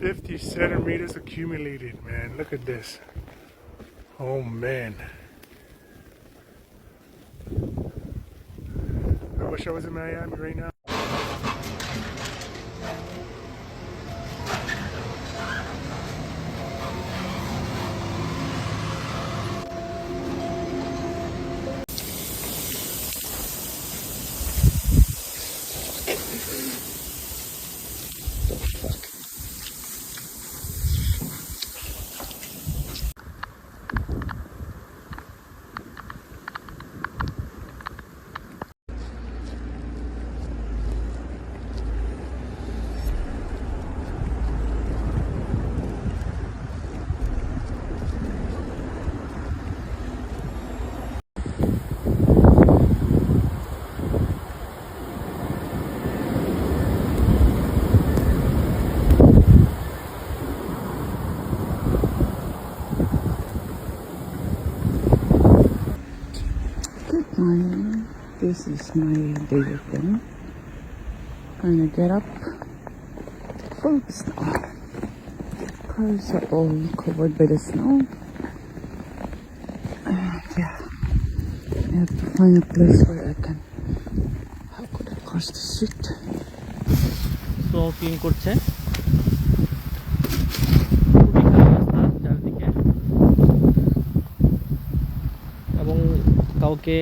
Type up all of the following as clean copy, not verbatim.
50 centimeters accumulated, man. Look at this. Oh, man. I wish I was in Miami right now. Morning. This is my day again. Gonna get up full of snow. Cars are all covered by the snow. Yeah, I have to find a place where I can. How could I cross the street? Snow clean করছে চারদিকে এবং কাউকে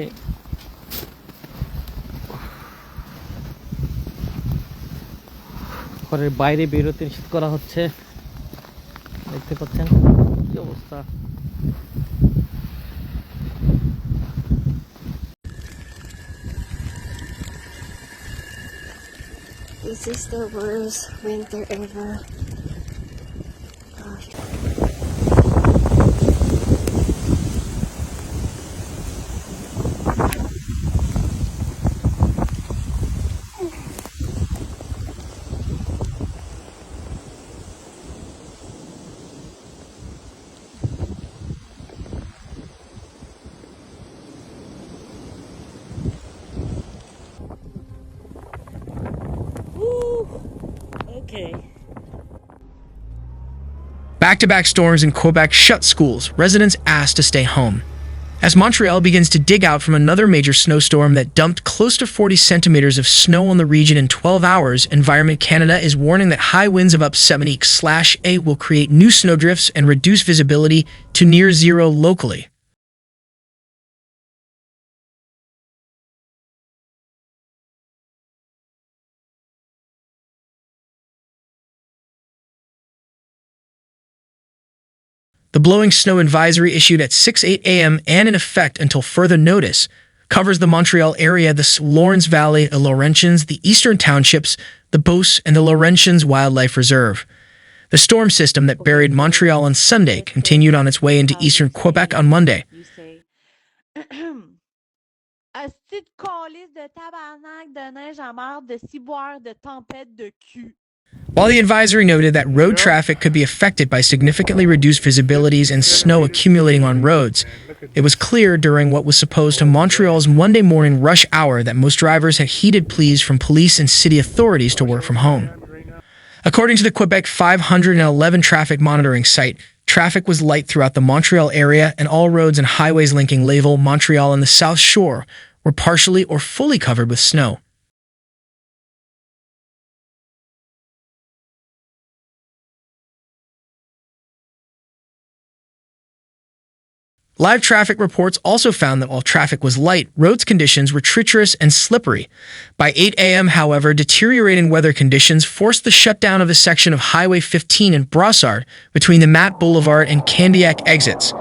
ঘরের বাইরে বেরোতে নিষেধ করা হচ্ছে দেখতে পাচ্ছেন কি অবস্থা This is the worst winter ever. Gosh. Okay. Back-to-back storms in Quebec shut schools, residents asked to stay home. As Montreal begins to dig out from another major snowstorm that dumped close to 40 centimeters of snow on the region in 12 hours, Environment Canada is warning that high winds of up 70/8 will create new snowdrifts and reduce visibility to near zero locally. The blowing snow advisory issued at 6:08 a.m. and in effect until further notice covers the Montreal area, the Lawrence Valley, the Laurentians, the Eastern Townships, the Beauce, and the Laurentians Wildlife Reserve. The storm system that buried Montreal on Sunday continued on its way into eastern Quebec on Monday. You say, Asti de calice de tabarnak de neige en marde de ciboire de tempête de cul. While the advisory noted that road traffic could be affected by significantly reduced visibilities and snow accumulating on roads, it was clear during what was supposed to Montreal's Monday morning rush hour that most drivers had heeded pleas from police and city authorities to work from home. According to the Quebec 511 traffic monitoring site, traffic was light throughout the Montreal area, and all roads and highways linking Laval, Montreal, and the South Shore were partially or fully covered with snow. Live traffic reports also found that while traffic was light, roads conditions were treacherous and slippery. By 8 a.m., however, deteriorating weather conditions forced the shutdown of a section of Highway 15 in Brossard between the Matt Boulevard and Candiac exits.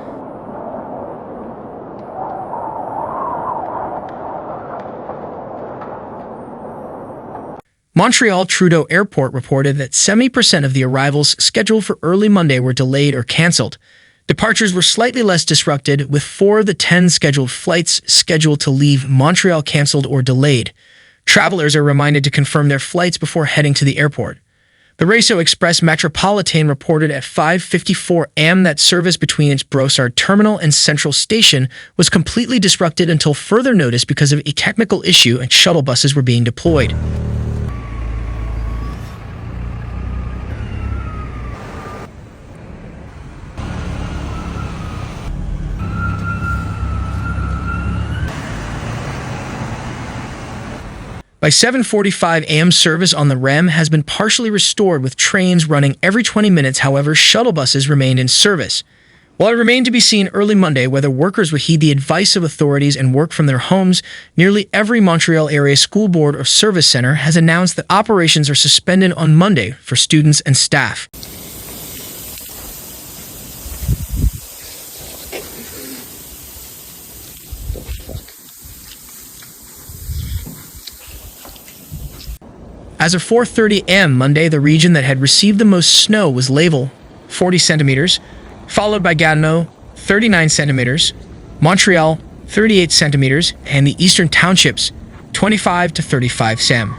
Montreal Trudeau Airport reported that 70% of the arrivals scheduled for early Monday were delayed or cancelled. Departures were slightly less disrupted, with 4 of the 10 scheduled flights scheduled to leave Montreal cancelled or delayed. Travelers are reminded to confirm their flights before heading to the airport. The Réseau Express Metropolitain reported at 5:54 a.m. that service between its Brossard terminal and Central Station was completely disrupted until further notice because of a technical issue and shuttle buses were being deployed. By 7:45 a.m., service on the REM has been partially restored with trains running every 20 minutes. However, shuttle buses remained in service. While it remained to be seen early Monday whether workers would heed the advice of authorities and work from their homes, nearly every Montreal area school board or service center has announced that operations are suspended on Monday for students and staff. As of 4:30 a.m. Monday, the region that had received the most snow was Laval, 40 centimeters, followed by Gatineau, 39 centimeters, Montreal, 38 centimeters, and the Eastern Townships, 25 to 35 cm.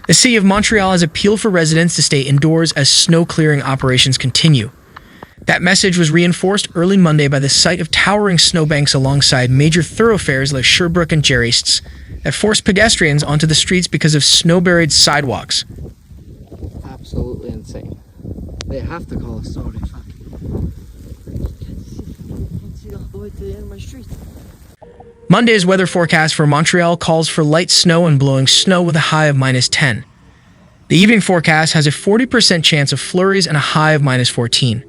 The City of Montreal has appealed for residents to stay indoors as snow clearing operations continue. That message was reinforced early Monday by the sight of towering snowbanks alongside major thoroughfares like Sherbrooke and Jerry's that forced pedestrians onto the streets because of snow-buried sidewalks. Absolutely insane. They have to call a snow day. Fuck. Can't see all the way to the end of my street. Monday's weather forecast for Montreal calls for light snow and blowing snow with a high of -10. The evening forecast has a 40% chance of flurries and a high of -14.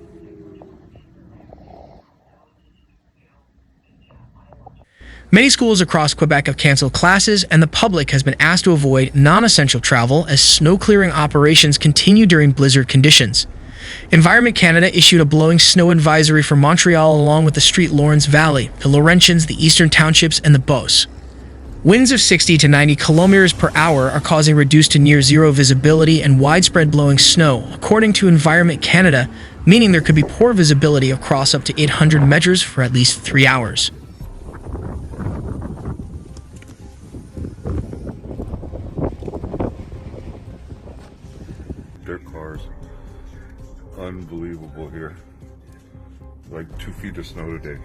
Many schools across Quebec have canceled classes, and the public has been asked to avoid non-essential travel as snow clearing operations continue during blizzard conditions. Environment Canada issued a blowing snow advisory for Montreal along with the Street Lawrence Valley, the Laurentians, the Eastern Townships, and the Beauce. Winds of 60 to 90 kilometers per hour are causing reduced to near zero visibility and widespread blowing snow, according to Environment Canada, meaning there could be poor visibility across up to 800 meters for at least 3 hours. Dirt cars. Unbelievable here. Like 2 feet of snow today.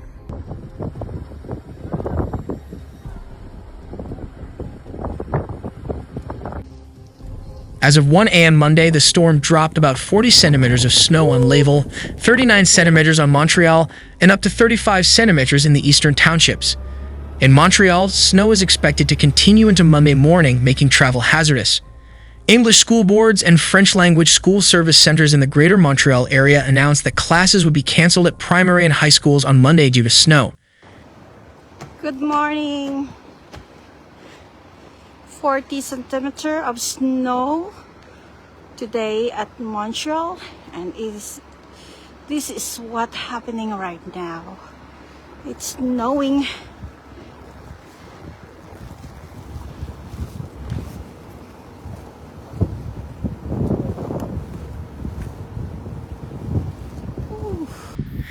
As of 1 a.m. Monday, the storm dropped about 40 centimeters of snow on Laval, 39 centimeters on Montreal, and up to 35 centimeters in the Eastern Townships. In Montreal, snow is expected to continue into Monday morning, making travel hazardous. English school boards and French-language school service centers in the Greater Montreal area announced that classes would be canceled at primary and high schools on Monday due to snow. Good morning. 40 centimeter of snow today at Montreal, and this is what's happening right now. It's snowing.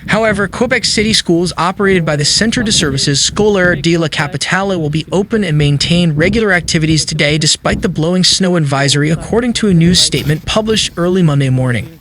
However, Quebec City schools operated by the Centre de Services Scolaires de la Capitale will be open and maintain regular activities today despite the blowing snow advisory, according to a news statement published early Monday morning.